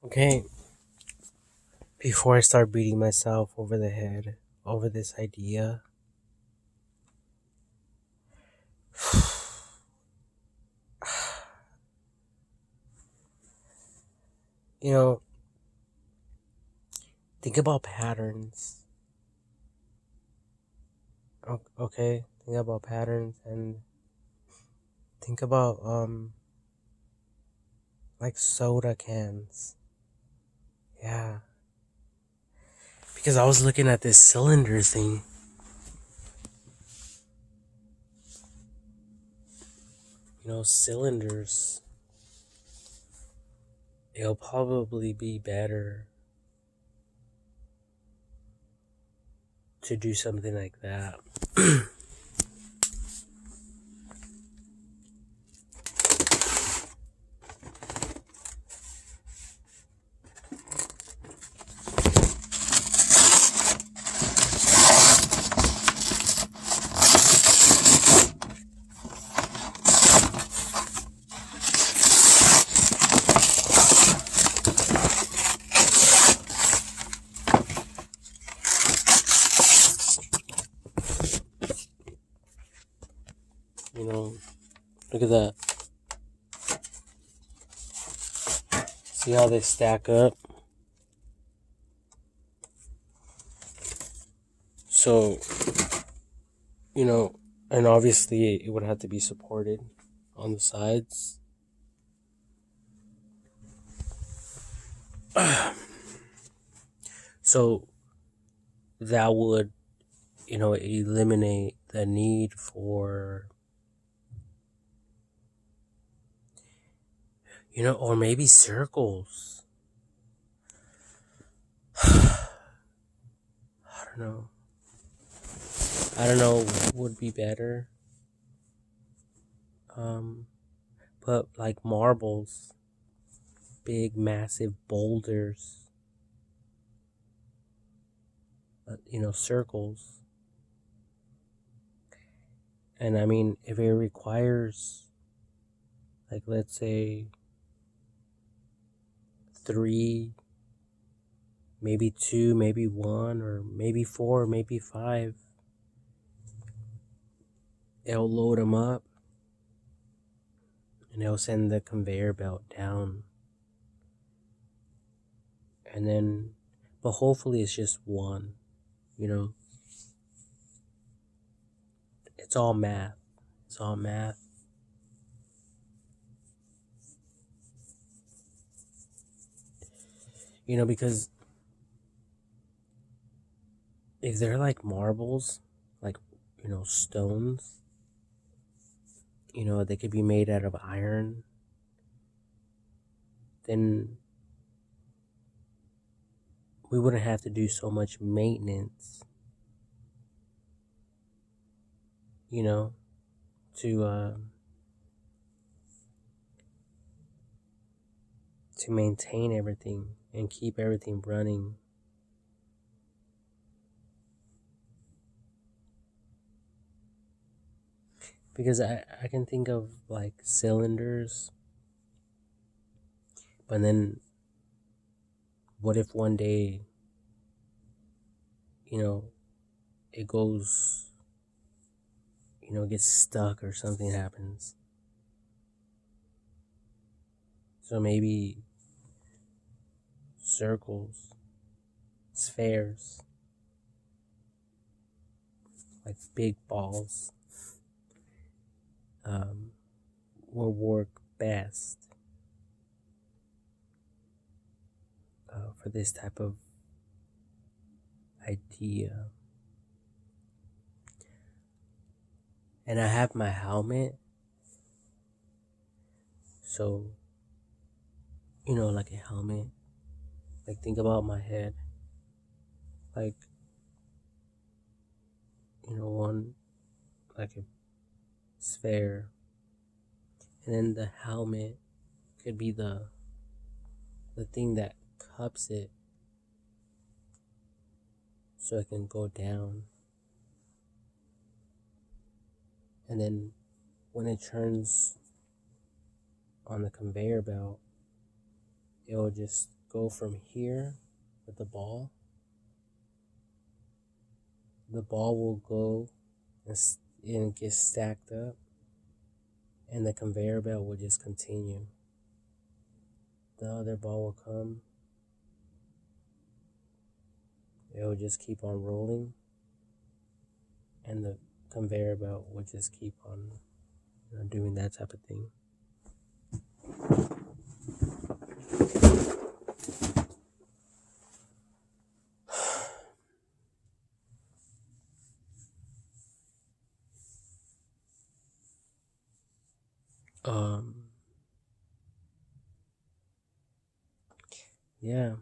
Okay, before I start beating myself over the head over this idea, you know, think about patterns. Okay, think about patterns and think about like soda cans. Yeah, because I was looking at this cylinder thing. Cylinders. It'll probably be better to do something like that. Look at that. See how they stack up? So, and obviously it would have to be supported on the sides. So that would, eliminate the need for, or maybe circles. I don't know. Would be better. But like marbles, big, massive boulders, circles. And I mean, if it requires, like, let's say 3, maybe 2, maybe 1, or maybe 4, maybe 5, it'll load them up and it'll send the conveyor belt down. And then, but hopefully it's just one, It's all math. It's all math. Because if they're like marbles, like, stones, they could be made out of iron, then we wouldn't have to do so much maintenance, to maintain everything and keep everything running. Because I can think of like cylinders, but then what if one day, it goes, gets stuck or something happens. So maybe circles, spheres, like big balls, will work best for this type of idea. And I have my helmet, so like a helmet. Like, think about my head, like, one, like a sphere, and then the helmet could be the thing that cups it so it can go down. And then when it turns on the conveyor belt, it will just go from here with the ball. The ball will go and get stacked up, and the conveyor belt will just continue. The other ball will come. It will just keep on rolling, and the conveyor belt will just keep on doing that type of thing. Yeah.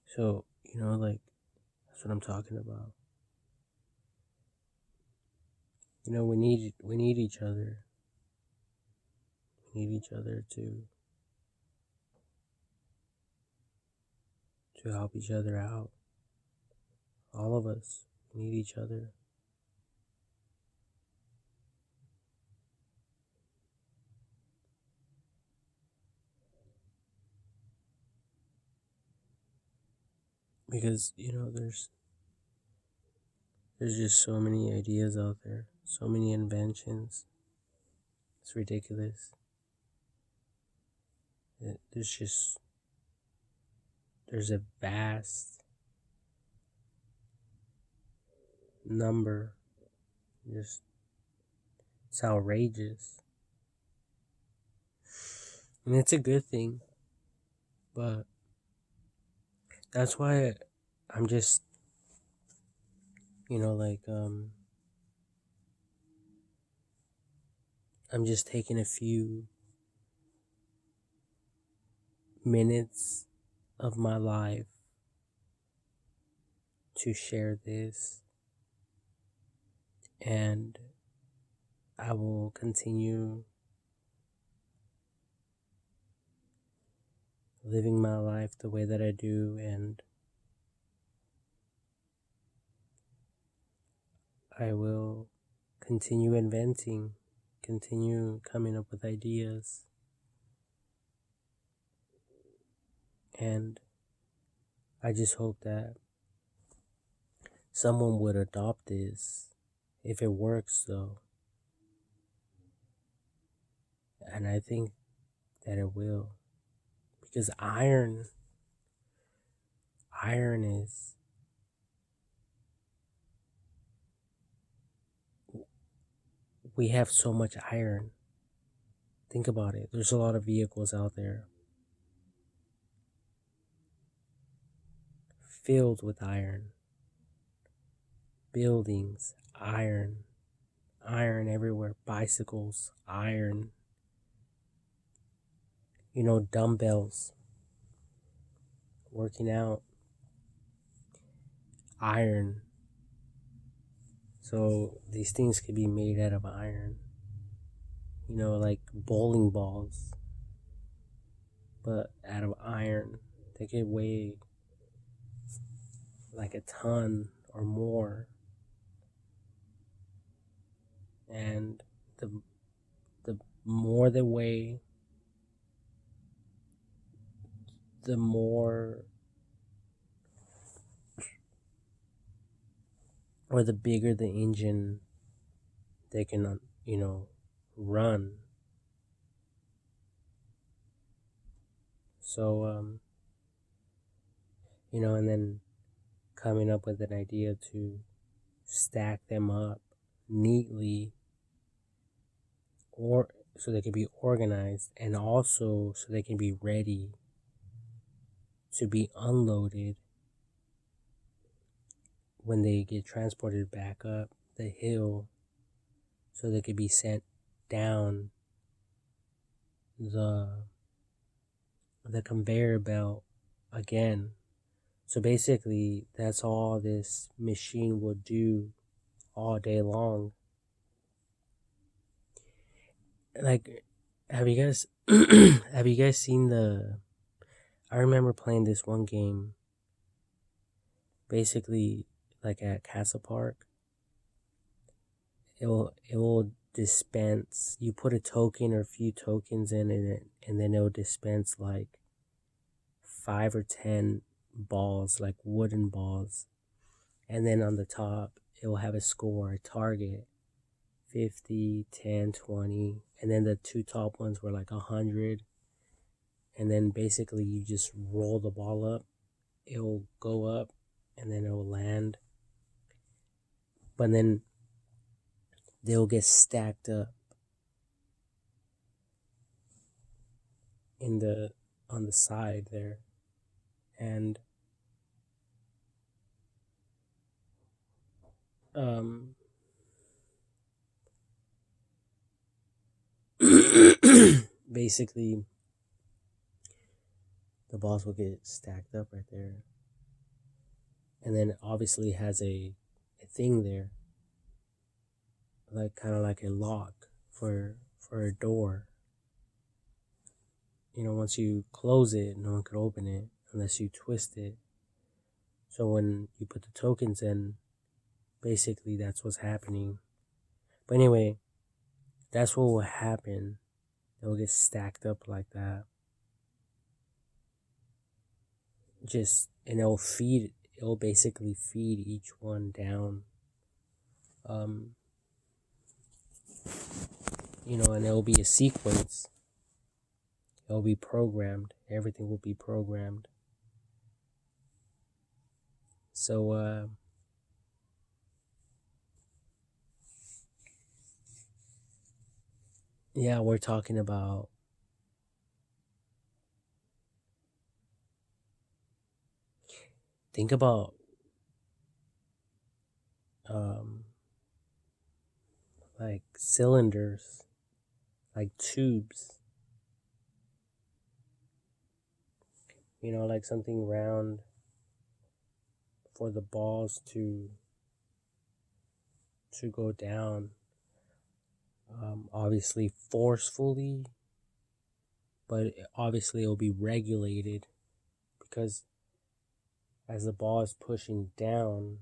So, like, that's what I'm talking about. We need each other. We need each other to help each other out. All of us need each other. Because, there's just so many ideas out there, so many inventions. It's ridiculous. There's a vast number. It's outrageous. And it's a good thing. But that's why I'm just, I'm just taking a few minutes of my life to share this, and I will continue living my life the way that I do, and I will continue inventing, continue coming up with ideas, and I just hope that someone would adopt this if it works, though. And I think that it will, because iron is, we have so much iron. Think about it. There's a lot of vehicles out there filled with iron. Buildings, iron everywhere. Bicycles, iron. Dumbbells, working out, iron. So these things could be made out of iron. Like bowling balls, but out of iron. They could weigh like a ton or more. And the more they weigh, the more, or the bigger the engine they can, run. So, and then coming up with an idea to stack them up neatly, or so they can be organized, and also so they can be ready to be unloaded when they get transported back up the hill, so they could be sent down the conveyor belt again. So basically, that's all this machine will do all day long. Like, have you guys seen I remember playing this one game. Basically, like at Castle Park, it will dispense. You put a token or a few tokens in it, and then it'll dispense like 5 or 10 balls, like wooden balls, and then on the top it will have a score, a target, 50, 10, 20, and then the two top ones were like 100. And then basically you just roll the ball up, it'll go up, and then it'll land. But then they'll get stacked up on the side there. And basically the balls will get stacked up right there. And then it obviously has a thing there, like kind of like a lock for a door. Once you close it, no one could open it unless you twist it. So when you put the tokens in, basically that's what's happening. But anyway, that's what will happen. They'll get stacked up like that. And it'll basically feed each one down. And it'll be a sequence. It'll be programmed. Everything will be programmed. So, yeah, we're talking about think about like cylinders, like tubes. Like something round for the balls to go down. Obviously forcefully, but obviously it'll be regulated, because as the ball is pushing down,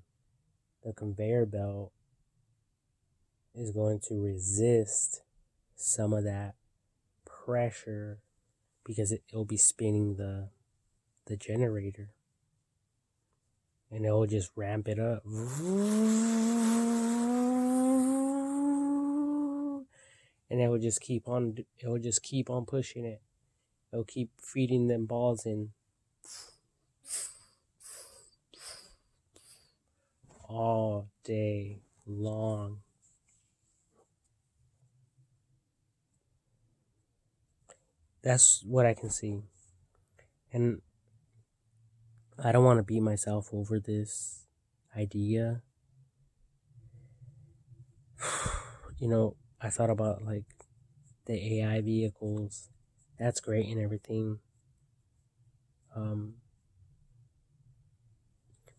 the conveyor belt is going to resist some of that pressure, because it'll be spinning the generator, and it'll just ramp it up, and it will just keep on pushing it. It'll keep feeding them balls in all day long. That's what I can see. And I don't want to beat myself over this idea. I thought about like the AI vehicles. That's great and everything.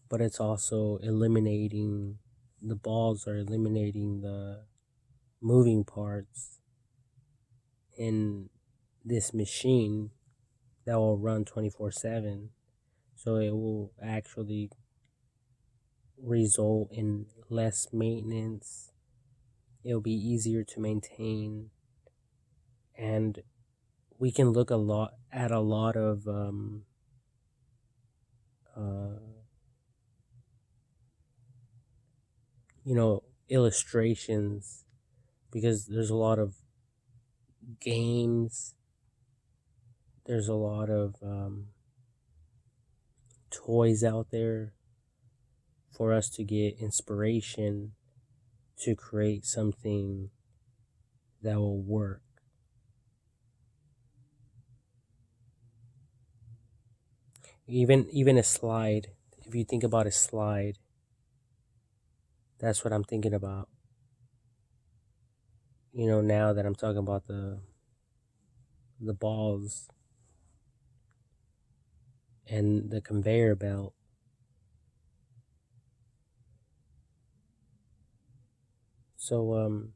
But it's also the balls are eliminating the moving parts in this machine that will run 24/7. So it will actually result in less maintenance. It'll be easier to maintain, and we can look at a lot of illustrations, because there's a lot of games, there's a lot of toys out there for us to get inspiration to create something that will work. Even a slide. If you think about a slide, that's what I'm thinking about. Now that I'm talking about the balls and the conveyor belt. So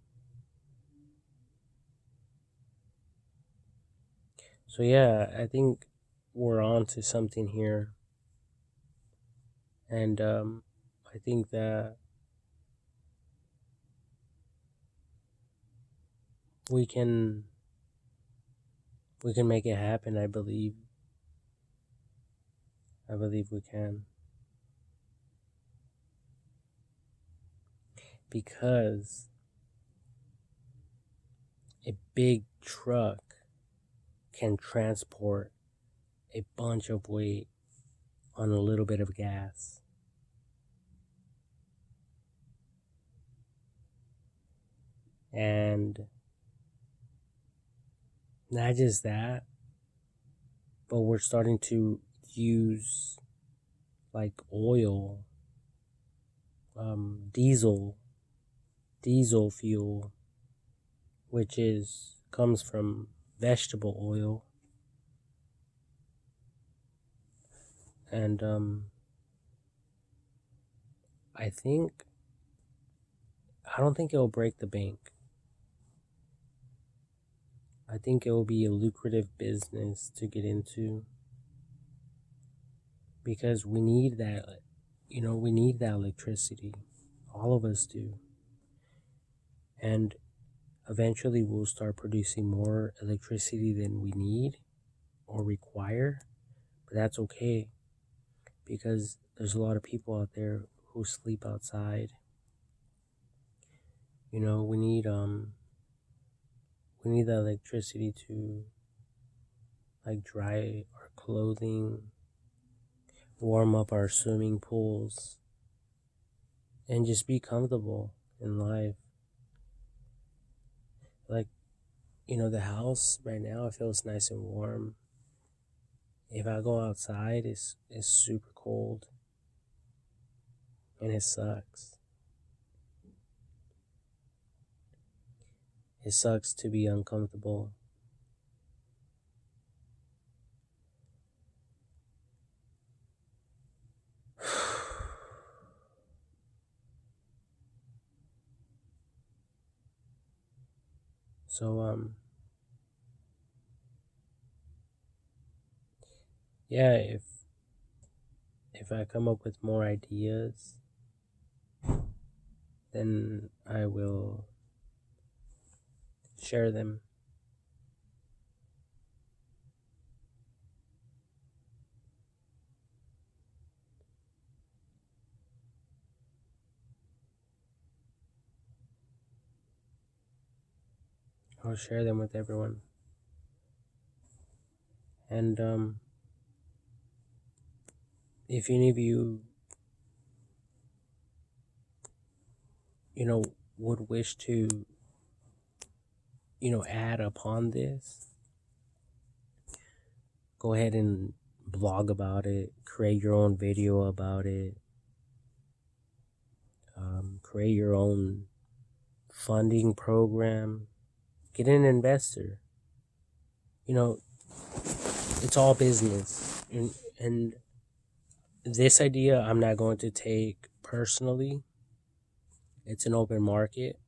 yeah, I think we're on to something here. And I think that we can make it happen. I believe we can, because a big truck can transport a bunch of weight on a little bit of gas. And not just that, but we're starting to use like oil, diesel fuel, which comes from vegetable oil. And I don't think it'll break the bank. I think it will be a lucrative business to get into, because we need that, we need that electricity. All of us do. And eventually we'll start producing more electricity than we need or require, but that's okay, because there's a lot of people out there who sleep outside. We need the electricity to like dry our clothing, warm up our swimming pools, and just be comfortable in life. Like, the house right now, it feels nice and warm. If I go outside, it's super cold, and it sucks. It sucks to be uncomfortable. So, yeah, if I come up with more ideas, then I will share them. I'll share them with everyone. And if any of you, would wish to, add upon this, go ahead and blog about it, create your own video about it, create your own funding program, get an investor. It's all business. And this idea I'm not going to take personally. It's an open market.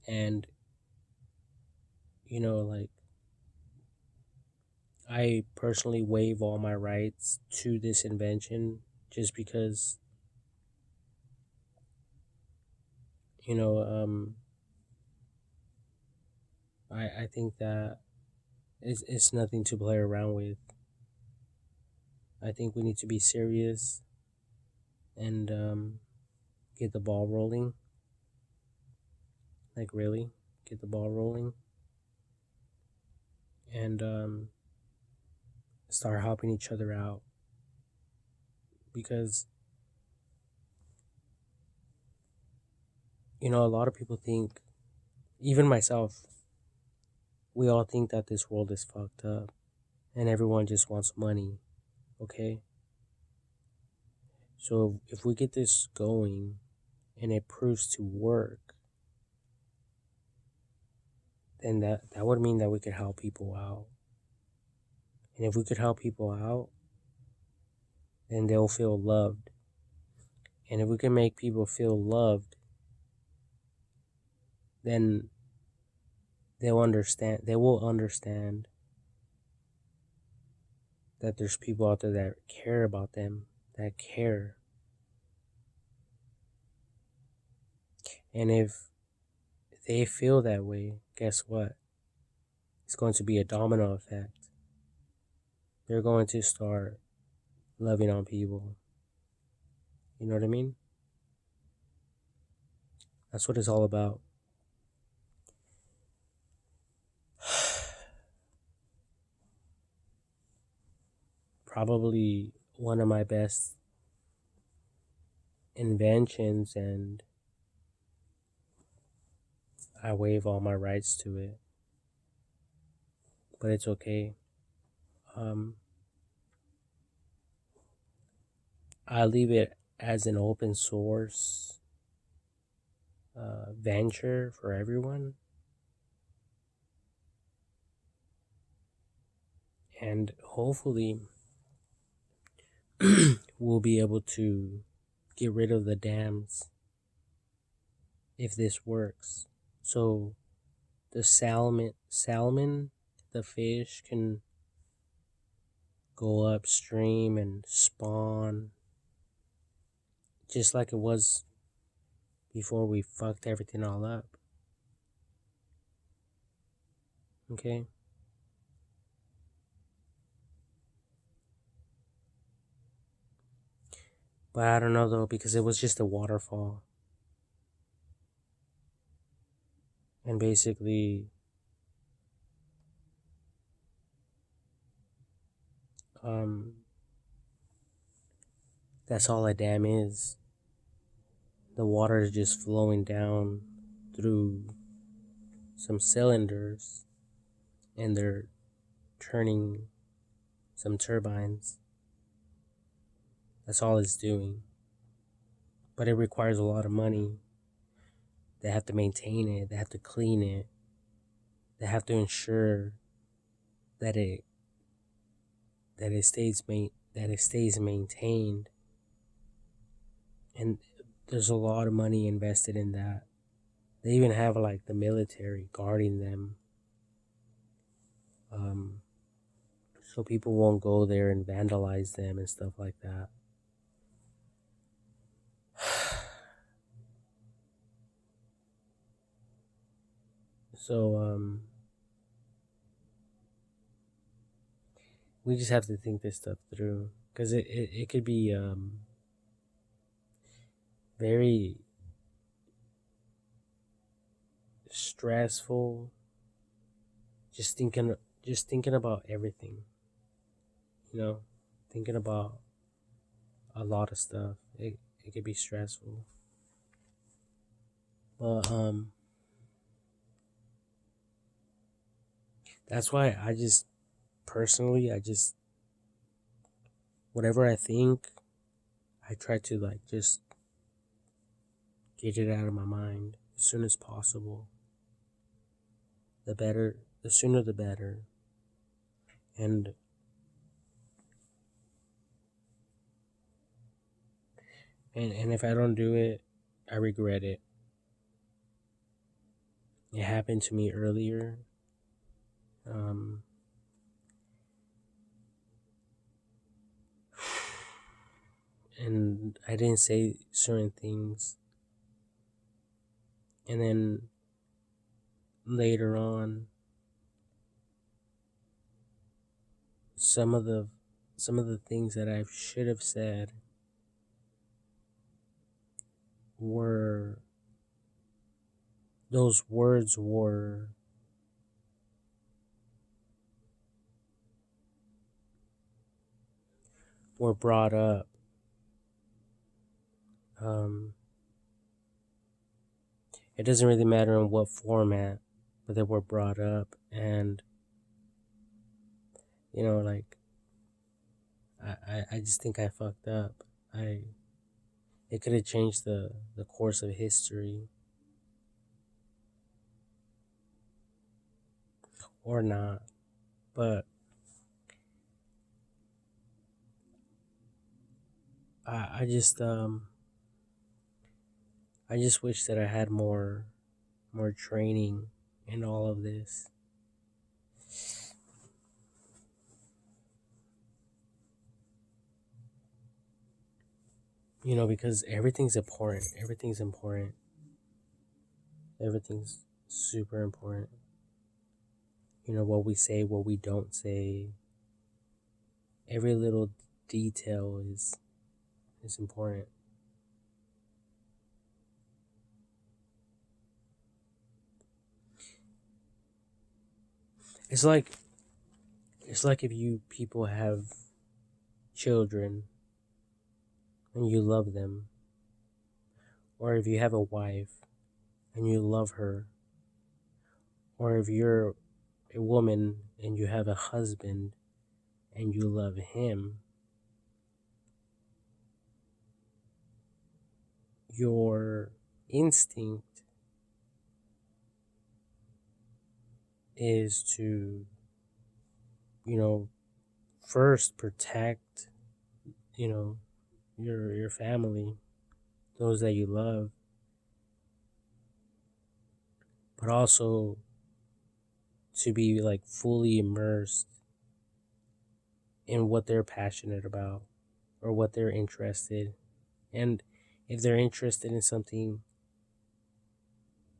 And, like, I personally waive all my rights to this invention, just because, I think that it's nothing to play around with. I think we need to be serious and get the ball rolling. Like, really, get the ball rolling. And start helping each other out. Because, a lot of people think, even myself, we all think that this world is fucked up and everyone just wants money, okay? So if we get this going and it proves to work, then that would mean that we could help people out. And if we could help people out, then they'll feel loved. And if we can make people feel loved, then they will understand that there's people out there that care about them, that care. And if they feel that way, guess what? It's going to be a domino effect. They're going to start loving on people. You know what I mean? That's what it's all about. Probably one of my best inventions, and I waive all my rights to it. But it's okay. I leave it as an open source venture for everyone. And hopefully, we'll be able to get rid of the dams if this works. So the salmon, the fish can go upstream and spawn just like it was before we fucked everything all up. Okay? But I don't know though, because it was just a waterfall. And basically, that's all a dam is. The water is just flowing down through some cylinders, and they're turning some turbines. That's all it's doing. But it requires a lot of money. They have to maintain it, they have to clean it, they have to ensure that it stays maintained. And there's a lot of money invested in that. They even have like the military guarding them, so people won't go there and vandalize them and stuff like that. So we just have to think this stuff through, because it could be very stressful just thinking about everything, you know, thinking about a lot of stuff. It could be stressful. But that's why I just personally, whatever I think, I try to like just get it out of my mind as soon as possible. The better, the sooner the better. And if I don't do it, I regret it. It happened to me earlier. And I didn't say certain things. And then later on, some of the things that I should have said were, those words were brought up. It doesn't really matter in what format, but they were brought up, and you know, like I just think I fucked up. It could have changed the course of history, or not, but I just wish that I had more training in all of this. You know, because everything's important. Everything's important. Everything's super important. You know, what we say, what we don't say. Every little detail is important. It's like if you people have children and you love them, or if you have a wife and you love her, or if you're a woman and you have a husband and you love him, your instinct is to, you know, first protect, you know, your family, those that you love, but also to be like fully immersed in what they're passionate about or what they're interested. And if they're interested in something,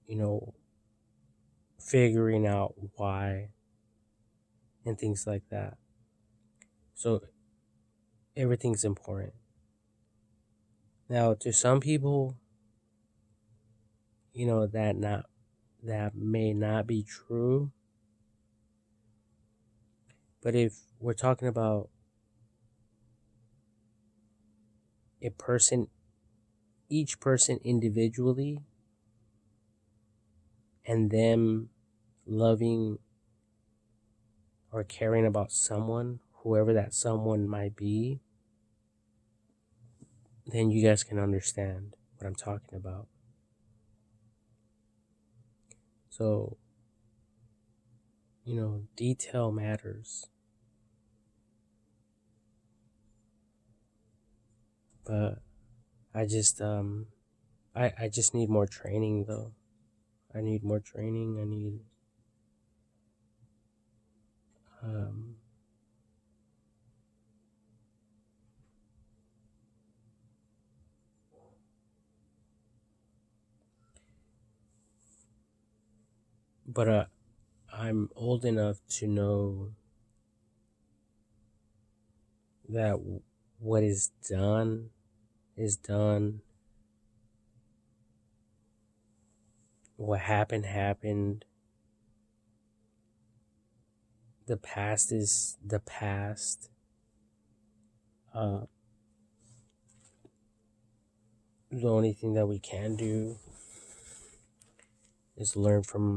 you know, figuring out why and things like that. So everything's important. Now, to some people, you know, that may not be true. But if we're talking about a person, each person individually, and them loving or caring about someone, whoever that someone might be, then you guys can understand what I'm talking about. So, you know, detail matters. But I just need more training though. I need more training. I need um but I'm old enough to know that what is done is done. What happened happened. The past is the past. Uh, the only thing that we can do is learn from